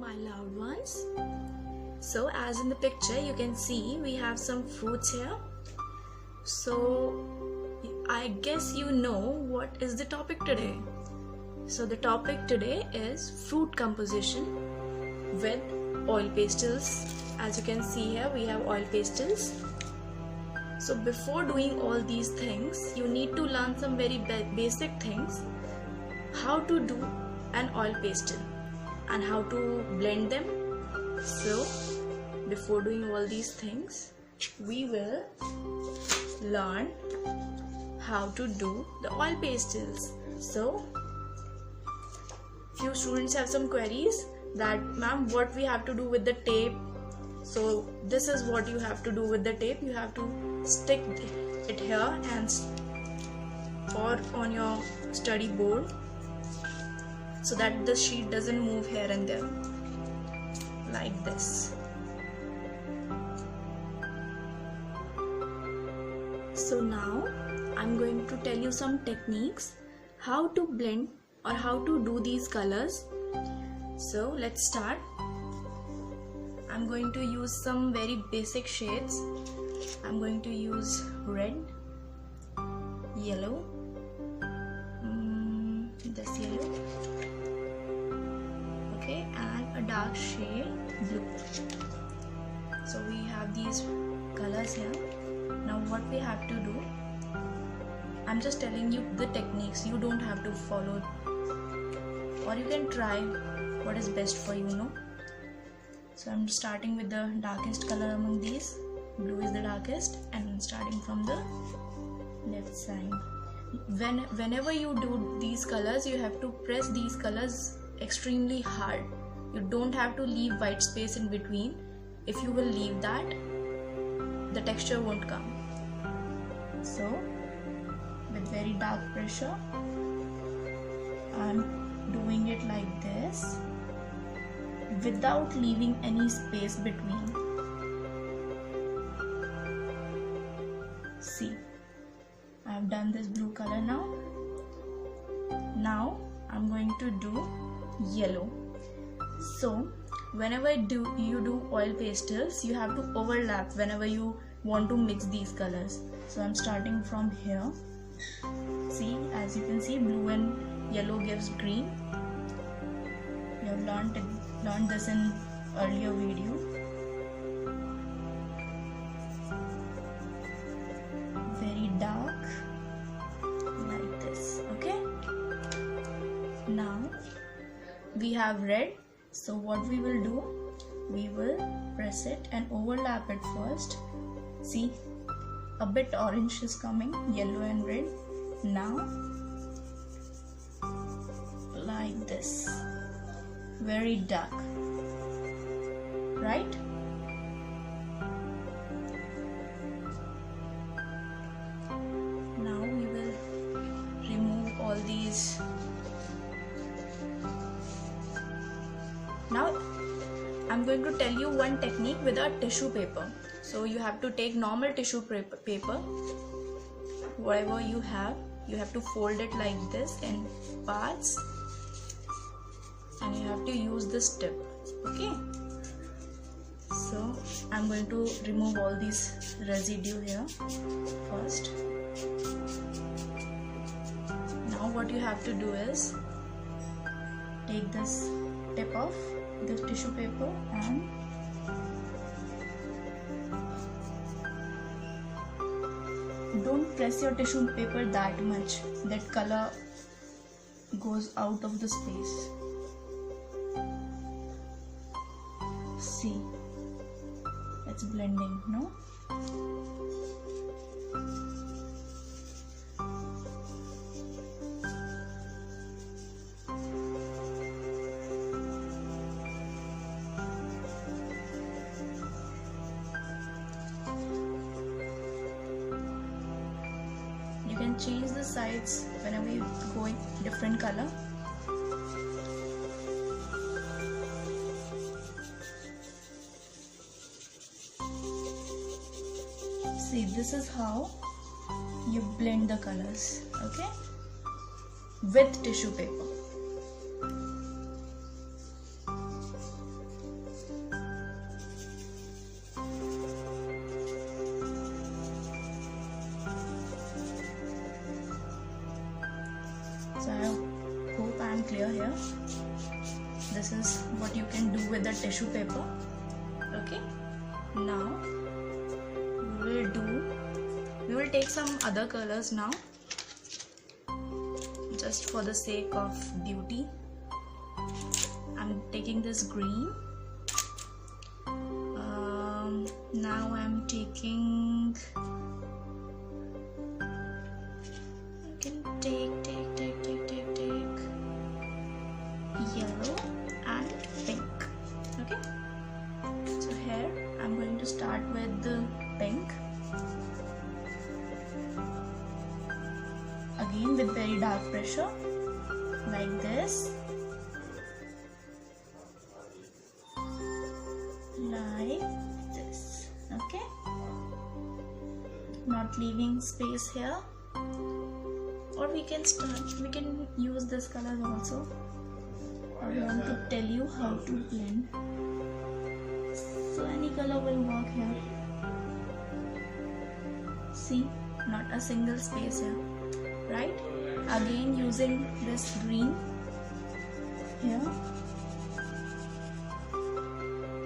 my loved ones. So as in the picture you can see we have some fruits here. So I guess you know what is the topic today. So the topic today is fruit composition with oil pastels. As you can see here we have oil pastels. So before doing all these things you need to learn some very basic things. How to do an oil pastel and how to blend them. So before doing all these things we will learn how to do the oil pastels. So few students have some queries that ma'am what we have to do with the tape. So this is what you have to do with the tape. You have to stick it here and or on your study board so that the sheet doesn't move here and there like this. So now I'm going to tell you some techniques how to blend or how to do these colors. So let's start. I'm going to use some very basic shades. I'm going to use red, yellow, this yellow, okay, and a dark shade blue. So we have these colors here. Now what we have to do, I'm just telling you the techniques. You don't have to follow, or you can try what is best for you, no? So I'm starting with the darkest color among these. Blue is the darkest, and I'm starting from the left side. Whenever you do these colors, you have to press these colors extremely hard. You don't have to leave white space in between. If you will leave that, the texture won't come. So with very dark pressure I'm doing it like this without leaving any space between. See, I have done this blue color now. Now I'm going to do yellow. So whenever you do oil pastels, you have to overlap whenever you want to mix these colors. So I'm starting from here. See, as you can see, blue and yellow gives green. You have learned this in earlier video. Very dark, like this. Okay. Now we have red. So what we will do, we will press it and overlap it first. See, a bit orange is coming, yellow and red. Now like this, very dark, right? Now we will remove all these. Now I'm going to tell you one technique with a tissue paper. So you have to take normal tissue paper, whatever you have to fold it like this in parts, and you have to use this tip. Okay, so I'm going to remove all these residue here first. Now what you have to do is take this tip off the tissue paper and don't press your tissue paper that much, that color goes out of the space. See, it's blending, no? You can change the sides whenever you go in different color. See, this is how you blend the colors, okay, with tissue paper. clear here. This is what you can do with the tissue paper. Okay, now we will take some other colors now, just for the sake of beauty. I'm taking this green. Now I'm taking, you can take yellow and pink. Okay, so here I'm going to start with the pink, again with very dark pressure, like this, like this. Okay, not leaving space here. Or we can use this color also. I want to tell you how to blend, so any color will work here. See, not a single space here, right? Again using this green here.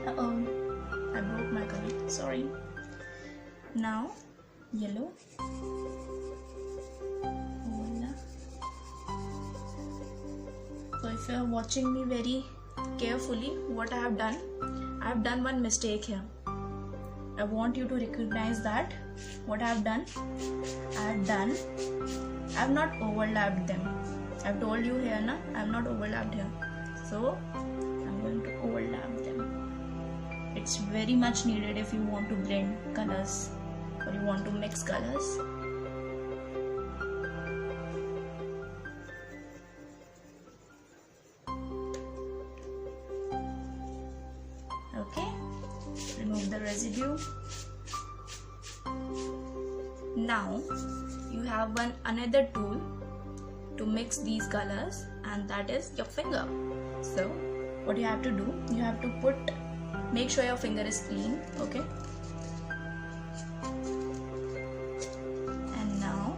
I broke my color, sorry. Now yellow. So if you are watching me very carefully, what I have done one mistake here. I want you to recognize that what I have done, I have not overlapped them. I have told you here na, I have not overlapped here. So I'm going to overlap them. It's very much needed if you want to blend colors or you want to mix colors. Okay, remove the residue. Now you have another tool to mix these colors, and that is your finger. So what you have to do, you have to make sure your finger is clean. Okay, and now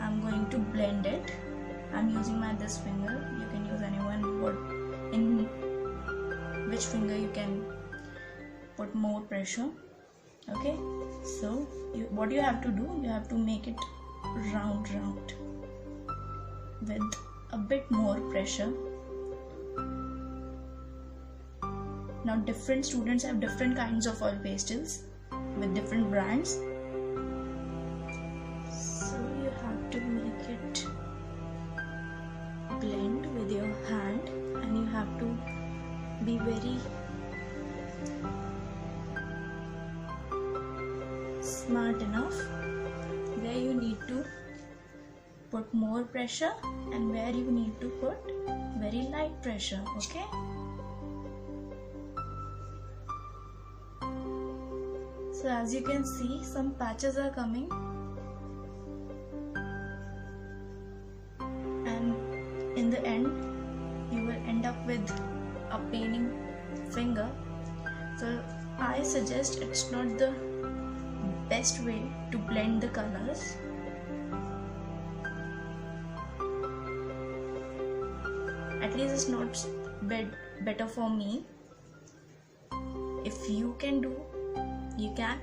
I'm going to blend it. I'm using this finger. You can use in which finger you can put more pressure. Okay, so what you have to do, you have to make it round with a bit more pressure. Now different students have different kinds of oil pastels with different brands, so you have to make it blend with your hand, and you have to be very smart enough where you need to put more pressure and where you need to put very light pressure. Okay, so as you can see, some patches are coming, and in the end you will end up with a paining finger. So I suggest it's not the best way to blend the colors. At least it's not better for me. If you can do, you can.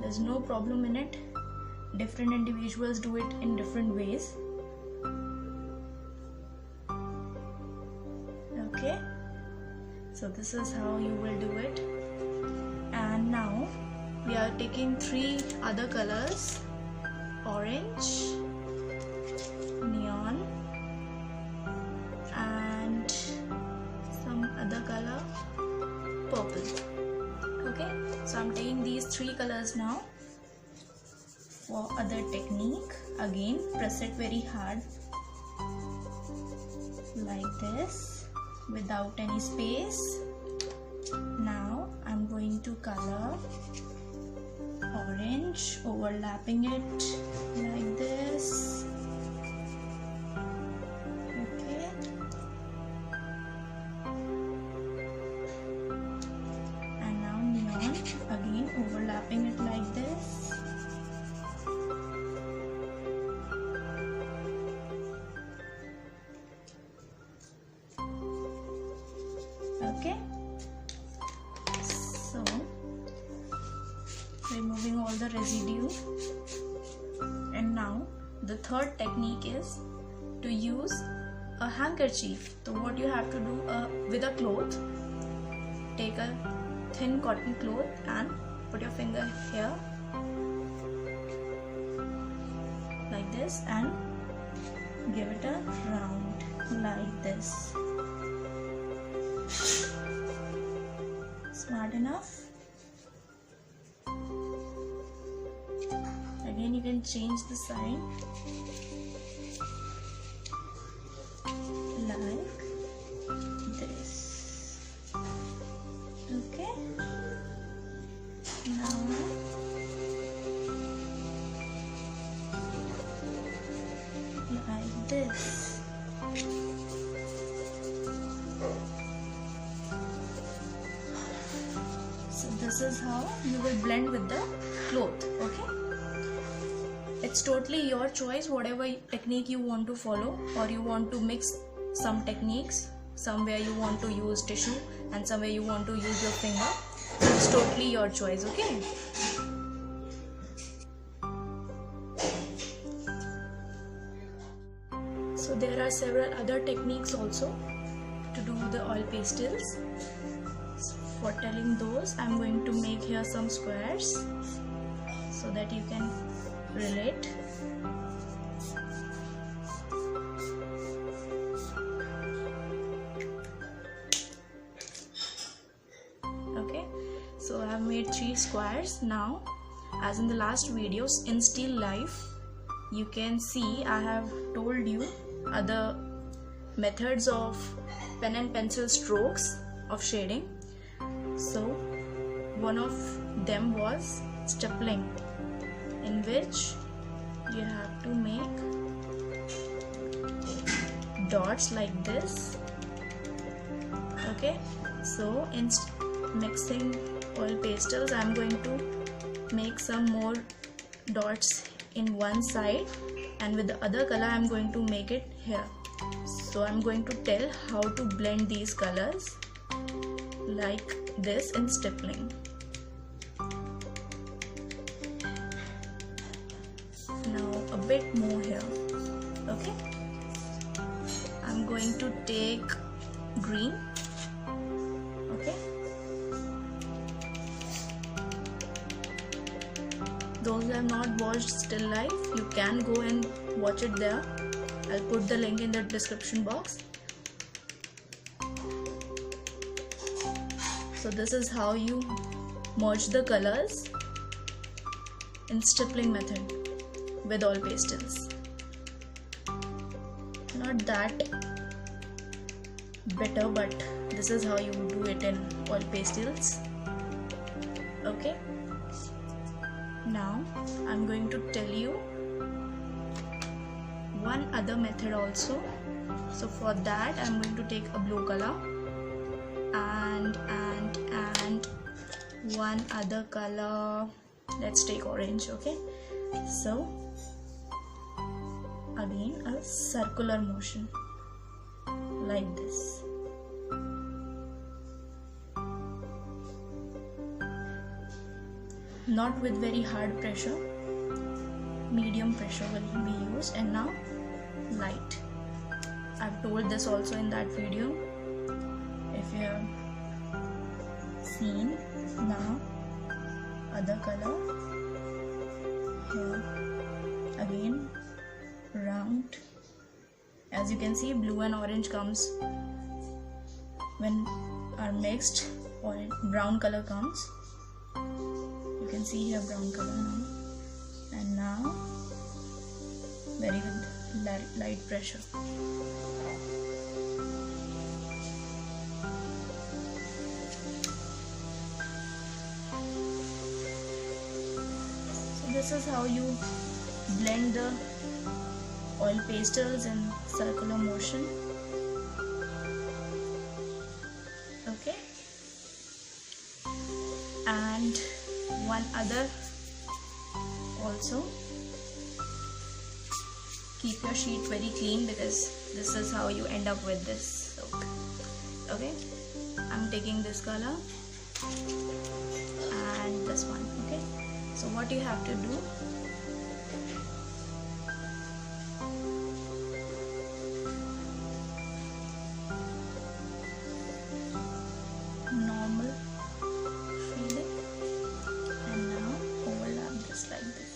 There's no problem in it. Different individuals do it in different ways. Okay, so this is how you will do it. And now we are taking 3 other colors: orange, neon, and some other color, purple. Okay, so I'm taking these 3 colors now. For other technique, again press it very hard like this without any space. Now I'm going to color orange, overlapping it like this. Okay, and now neon, again overlapping it like this. Okay, so removing all the residue. And now the third technique is to use a handkerchief. So what you have to do with a cloth, take a thin cotton cloth and put your finger here like this and give it a round like this. Smart enough? Again, you can change the side like this. Okay, now like this. So this is how you will blend with the cloth. Okay, it's totally your choice, whatever technique you want to follow, or you want to mix some techniques. Somewhere you want to use tissue and somewhere you want to use your finger. It's totally your choice. Okay, so there are several other techniques also to do the oil pastels. For telling those, I'm going to make here some squares so that you can relate. Okay, so I have made 3 squares. Now, as in the last videos in still life, you can see I have told you other methods of pen and pencil strokes of shading. So one of them was stippling, in which you have to make dots like this. Okay, so in mixing oil pastels, I'm going to make some more dots in one side, and with the other color I'm going to make it here. So I'm going to tell how to blend these colors like this in stippling. Now a bit more here. Okay, I'm going to take green. Okay, those who have not watched still life, you can go and watch it there. I'll put the link in the description box. So this is how you merge the colors in stippling method with oil pastels. Not that better, but this is how you do it in oil pastels. Okay, now I'm going to tell you one other method also. So for that I'm going to take a blue color and one other color. Let's take orange. Okay, so again a circular motion like this. Not with very hard pressure, medium pressure will be used. And now light. I've told this also in that video, if you have seen. Now other color here, again round. As you can see, blue and orange comes when are mixed, or brown color comes. You can see here brown color now. And now very good light pressure. So this is how you blend the oil pastels in circular motion. Okay, and one other also, keep your sheet very clean, because this is how you end up with this. So Okay, I'm taking this color and this one. Okay, so what you have to do, normal feeling, and now overlap this like this.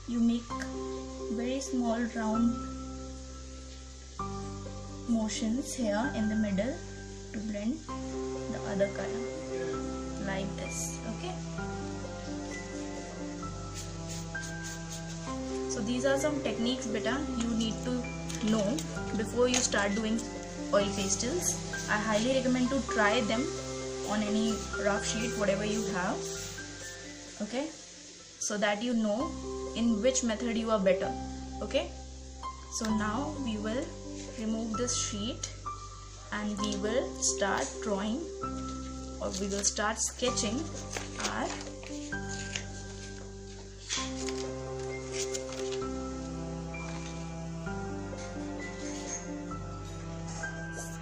You make very small round motions here in the middle to blend the other color like this. Okay, so these are some techniques beta you need to know before you start doing oil pastels. I highly recommend to try them on any rough sheet, whatever you have. Okay, so that you know in which method you are better. Okay, so now we will remove this sheet and we will start drawing, or we will start sketching our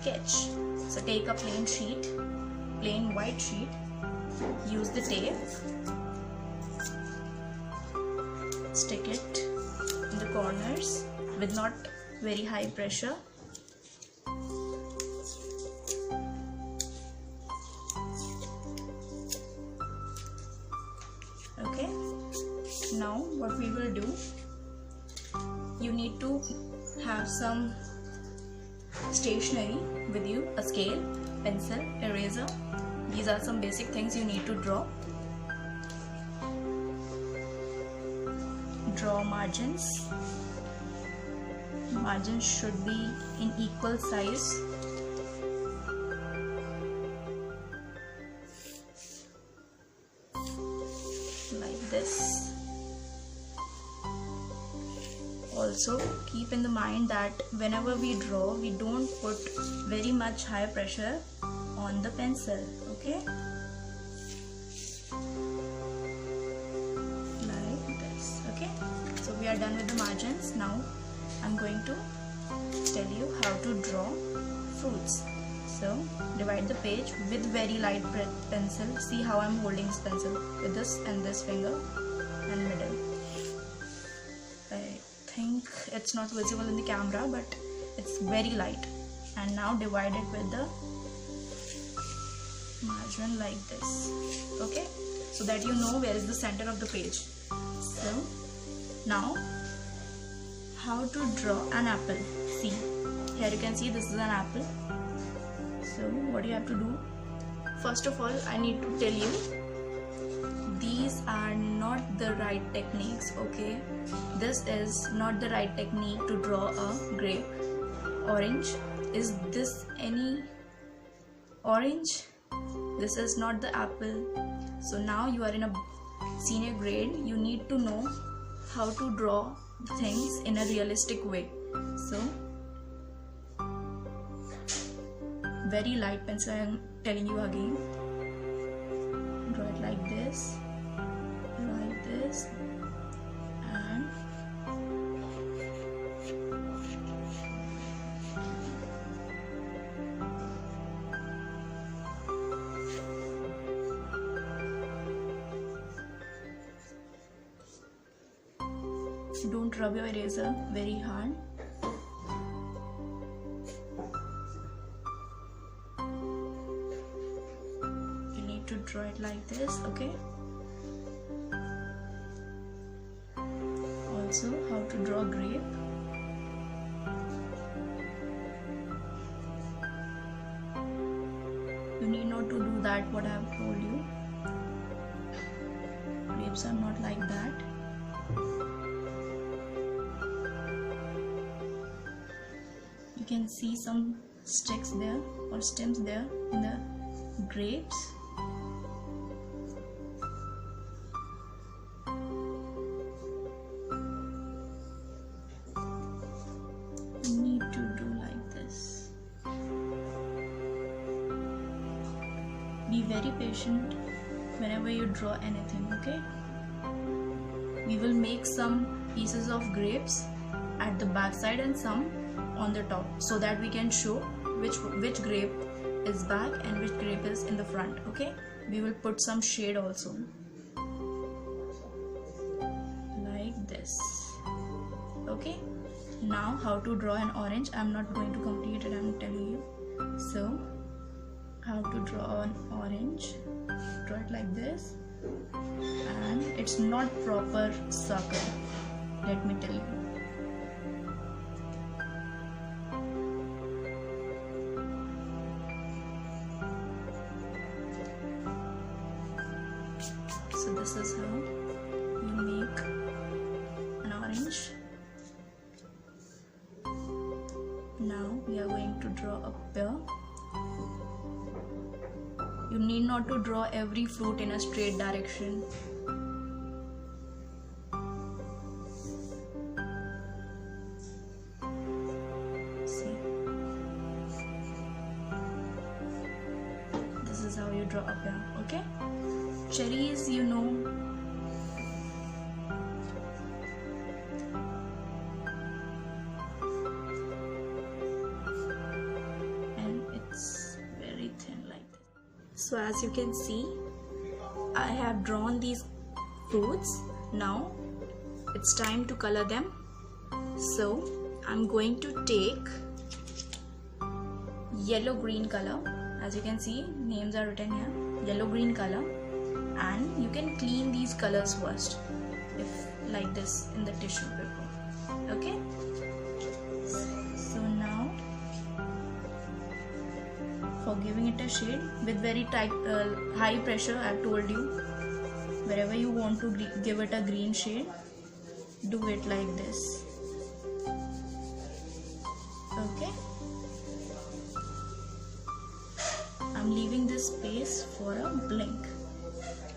sketch. So take a plain sheet, plain white sheet, use the tape, stick it in the corners with not very high pressure. Okay, now what we will do, you need to have some stationery with you, a scale, pencil, eraser. These are some basic things you need to draw. Draw margins. Margins should be in equal size. Like this. Also keep in the mind that whenever we draw, we don't put very much high pressure on the pencil. Okay, like this. Okay, so we are done with the margins. Now I'm going to tell you how to draw fruits. So divide the page with very light pencil. See how I'm holding this pencil with this and this finger and middle. I think it's not visible in the camera, but it's very light. And now divide it with the margin like this. Okay, so that you know where is the center of the page. So now how to draw an apple. See, here you can see this is an apple. So what you have to do, first of all I need to tell you, these are not the right techniques. Okay, this is not the right technique to draw a grape. Orange, is this any orange? This is not the apple. So now you are in a senior grade, you need to know how to draw things in a realistic way. So very light pencil, I am telling you again. Draw it like this, and don't rub your eraser very hard. You need to draw it like this. Okay, also how to draw grape. You need not to do that what I have told you. Grapes are not like that. You can see some sticks there or stems there in the grapes. You need to do like this. Be very patient whenever you draw anything, okay? we will make some pieces of grapes at the back side and some on the top, so that we can show which grape is back and which grape is in the front. Okay, we will put some shade also like this. Okay, now how to draw an orange. I'm not going to complete it, I'm telling you. So how to draw an orange, draw it like this, and it's not proper circle, let me tell you. So this is how you make an orange. Now we are going to draw a pear. You need not to draw every fruit in a straight direction. See, this is how you draw a pear. Okay, cherries, you know. So as you can see, I have drawn these fruits. Now it's time to color them. So I'm going to take yellow green color. As you can see, names are written here, yellow green color, and you can clean these colors first, if like this, in the tissue paper. Okay, so now for giving it a shade with very tight high pressure, I've told you, wherever you want to give it a green shade, do it like this. Okay, I'm leaving this space for a blink,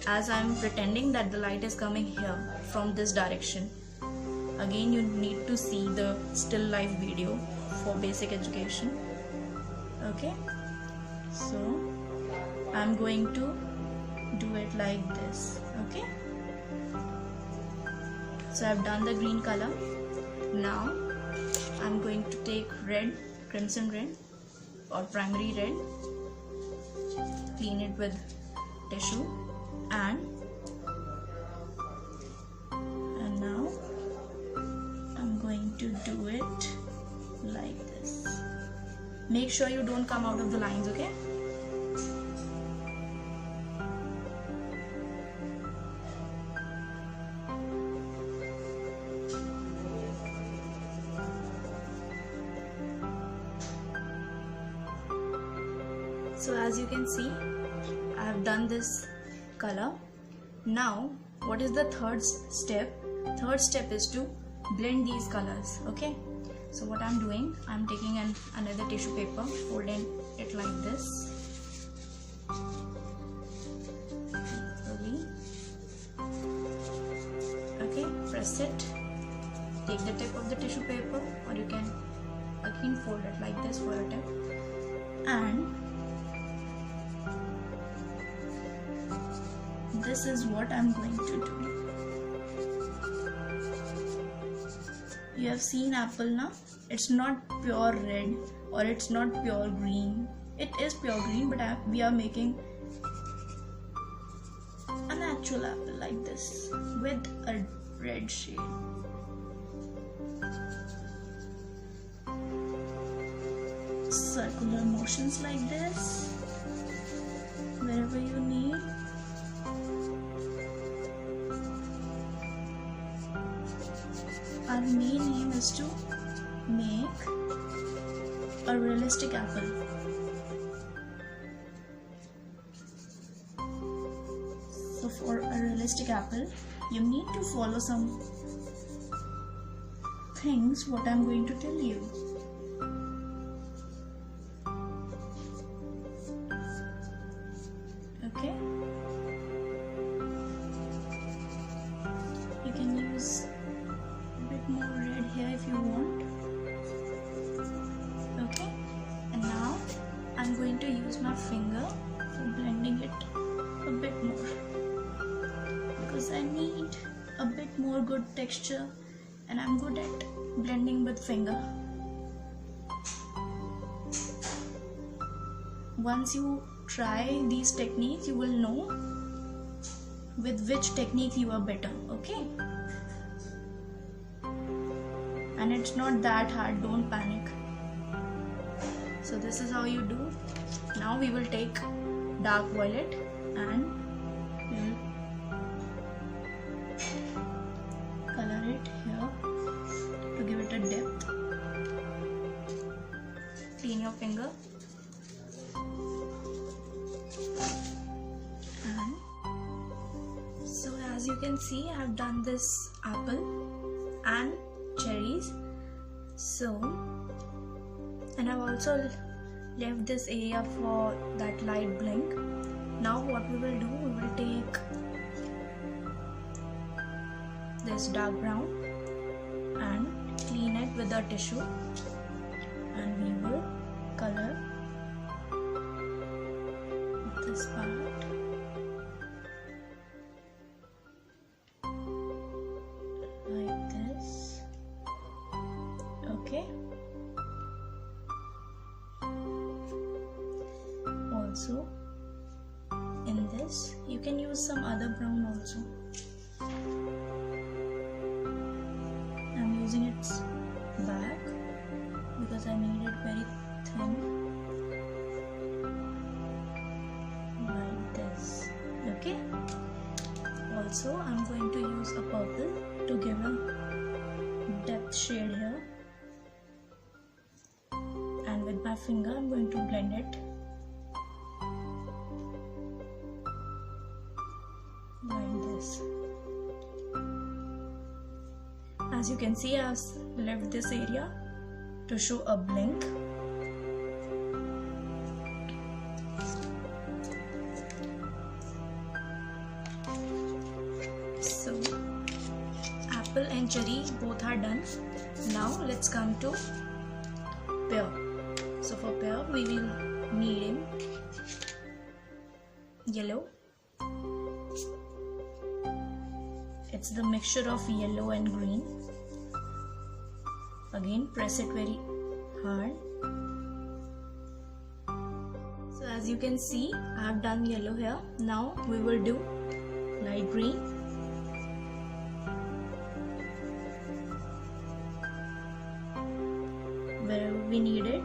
as I'm pretending that the light is coming here from this direction. Again, you need to see the still life video for basic education. Okay, so I'm going to do it like this. Okay, so I've done the green color. Now I'm going to take red, crimson red or primary red, clean it with tissue, and now I'm going to do it like this. Make sure you don't come out of the lines, okay? So as you can see, I have done this color. Now what is the third step? Third step is to blend these colors. Okay, so what I'm doing, I'm taking another tissue paper, folding it like this. Okay, press it, take the tip of the tissue paper, or you can again fold it like this for a tip, and this is what I'm going to do. You have seen apple now? It's not pure red or it's not pure green. It is pure green, but we are making an actual apple like this with a red shade. Circular motions like this, wherever you need. Our main aim is to make a realistic apple. So for a realistic apple, you need to follow some things what I'm going to tell you. Okay? You can use more red here if you want. Okay, and now I'm going to use my finger for blending it a bit more, because I need a bit more good texture, and I'm good at blending with finger. Once you try these techniques, you will know with which technique you are better, okay? And it's not that hard, don't panic. So this is how you do. Now we will take dark violet and we will color it here to give it a depth. Clean your finger. And so as you can see, I have done this apple and cherries. So, and I've also left this area for that light blink. Now what we will do, we will take this dark brown and clean it with a tissue, and we will color this part. Like this. Okay. Also, in this, you can use some other brown also. I'm using its back because I made it very thin. Like this. Okay. Also, I'm going to use a purple to give a depth shade here. And with my finger, I'm going to blend it. Like this. As you can see, I've left this area to show a blink. So, apple and cherry both are done. Now let's come to pear. So for pear, we will need yellow. It's the mixture of yellow and green. Again, press it very hard. So as you can see, I have done yellow here. Now we will do light green. Wherever we need it.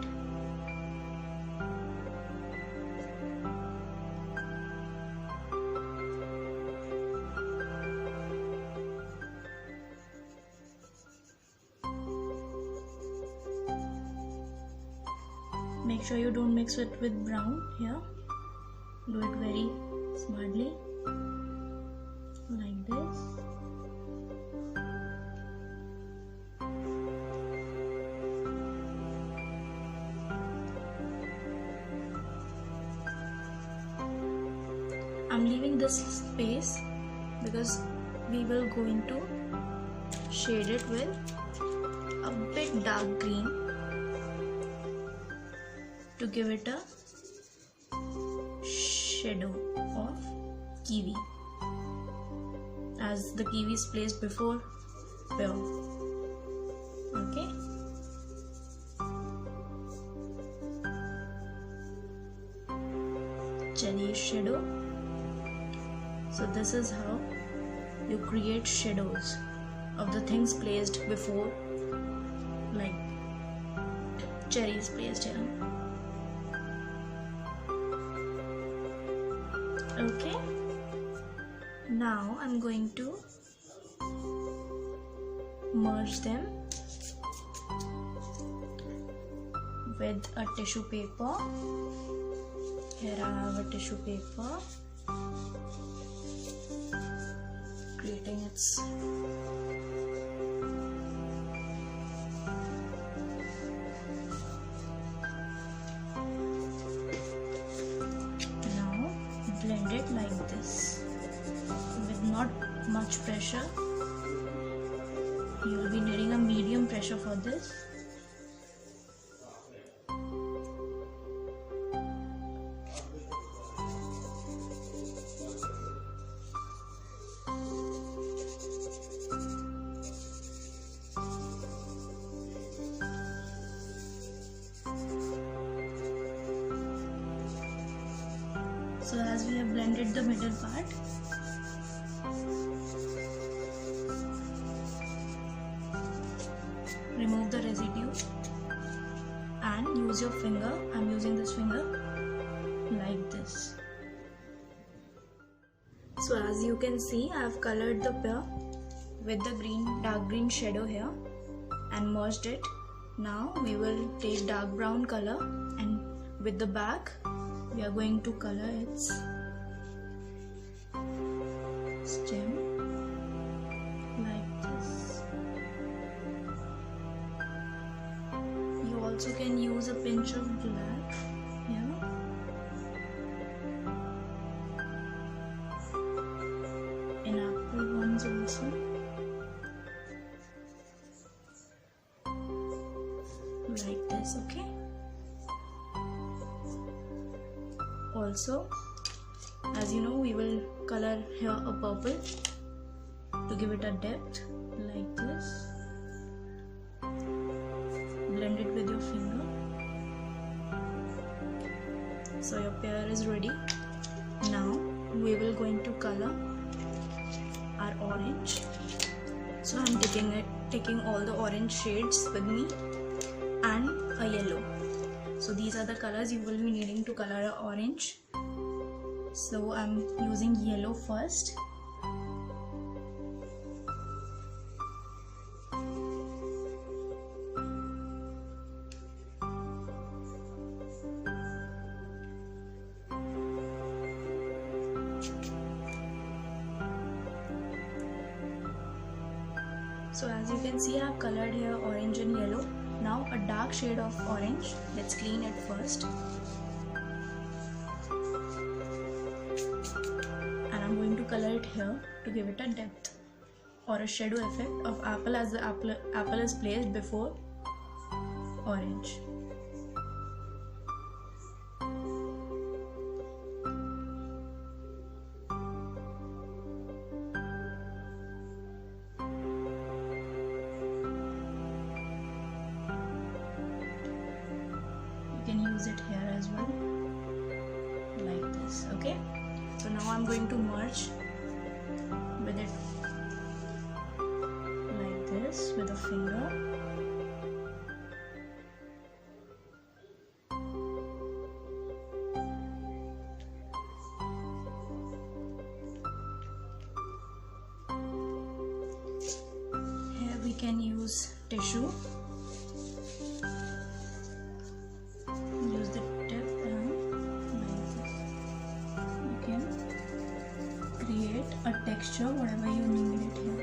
Make sure you don't mix it with brown here. Do it very smartly, like this. I'm leaving this space because we will going to shade it with a bit dark green to give it a shadow of kiwi, as the kiwi is placed before pear. Okay. Cherry shadow. So this is how you create shadows of the things placed before, like cherry is placed here. Okay, now I'm going to merge them with a tissue paper. Here I have a tissue paper, creating its blend it like this with not much pressure. You will be needing a medium pressure for this. we have blended the middle part. Remove the residue and use your finger. I'm using this finger like this. So as you can see, I have colored the pear with the dark green shadow here and merged it. Now we will take dark brown color and with the back we are going to color its stem like this. You also can use a pinch of black here. In apple ones also. Like this, okay? Also, as you know, we will color here a purple to give it a depth like this. Blend it with your finger. So your pear is ready. Now we will going to color our orange. So I'm taking all the orange shades with me and a yellow. So these are the colors you will be needing to color an orange. So I'm using yellow first. So as you can see, I have colored here orange and yellow. Now a dark shade of orange. Let's clean it first. And I'm going to color it here to give it a depth or a shadow effect of apple, as the apple is placed before orange. Can use it here as well like this, okay? So now I'm going to merge with it like this with a finger. Here we can use tissue. Use the tip and like this. You can create a texture whatever you need it here.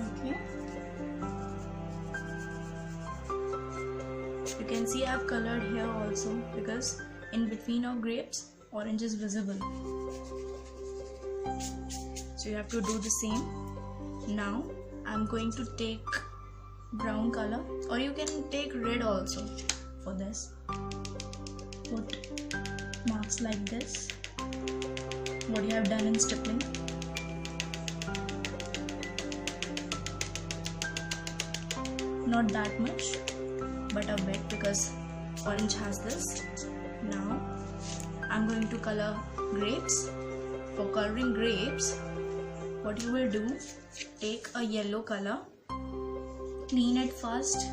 Okay. You can see I have colored here also because in between of grapes orange is visible. So you have to do the same. Now I'm going to take brown color, or you can take red also for this. Put marks like this, what you have done in stippling. Not that much, but a bit because orange has this. Now I'm going to color grapes. For coloring grapes, what you will do, take a yellow color, clean it first,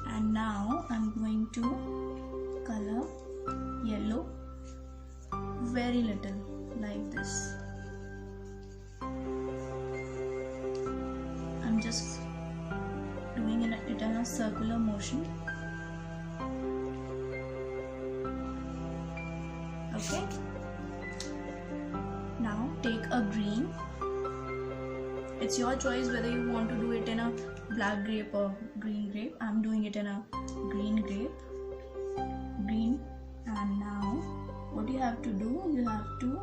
and now I'm going to color yellow very little like this. I'm just doing it in a circular motion. Okay. Now take a green. It's your choice whether you want to do it in a black grape or green grape. I'm doing it in a green grape. Green. And now what you have to do, you have to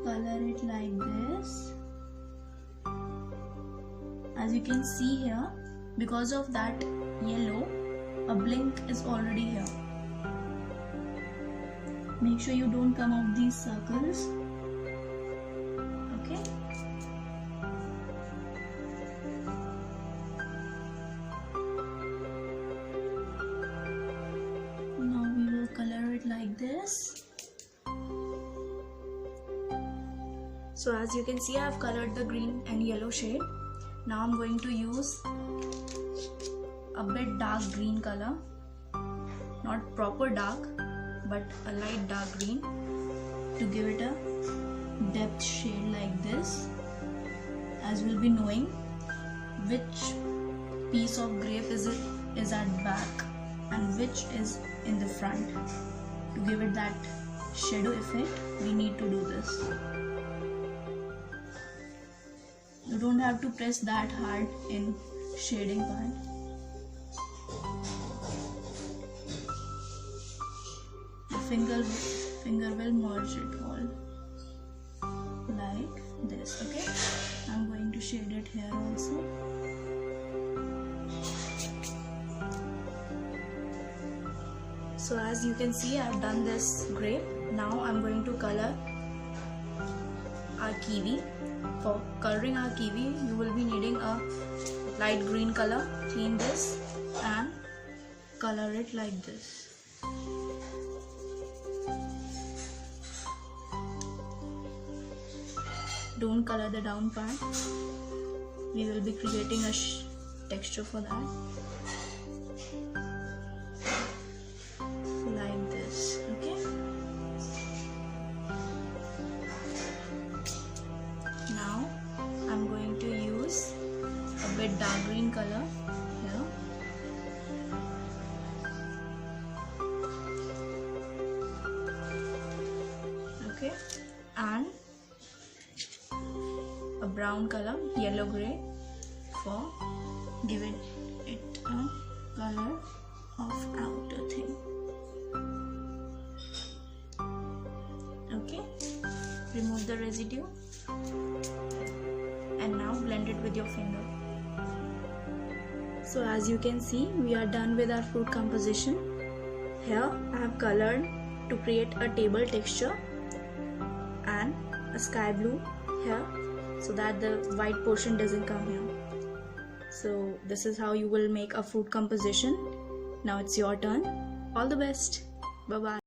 color it like this. As you can see here, because of that yellow, a blink is already here. Make sure you don't come out these circles. Okay. So as you can see, I have colored the green and yellow shade. Now I'm going to use a bit dark green color, not proper dark but a light dark green, to give it a depth shade like this, as we'll be knowing which piece of grape is at back and which is in the front. To give it that shadow effect, we need to do this. You don't have to press that hard in shading part. The finger will merge it all like this. Okay, I'm going to shade it here also. So as you can see, I've done this grape. Now I'm going to color our kiwi. For coloring our kiwi, you will be needing a light green color. Clean this and color it like this. Don't color the down part. We will be creating a texture for that. Like this, okay? Now I'm going to use a bit dark green color here. Okay, and a brown color, yellow gray, for giving it a color of outer thing. Okay, remove the residue and now blend it with your finger. So as you can see, we are done with our fruit composition. Here I have colored to create a table texture and a sky blue here, so that the white portion doesn't come here. So this is how you will make a fruit composition. Now it's your turn. All the best. Bye bye.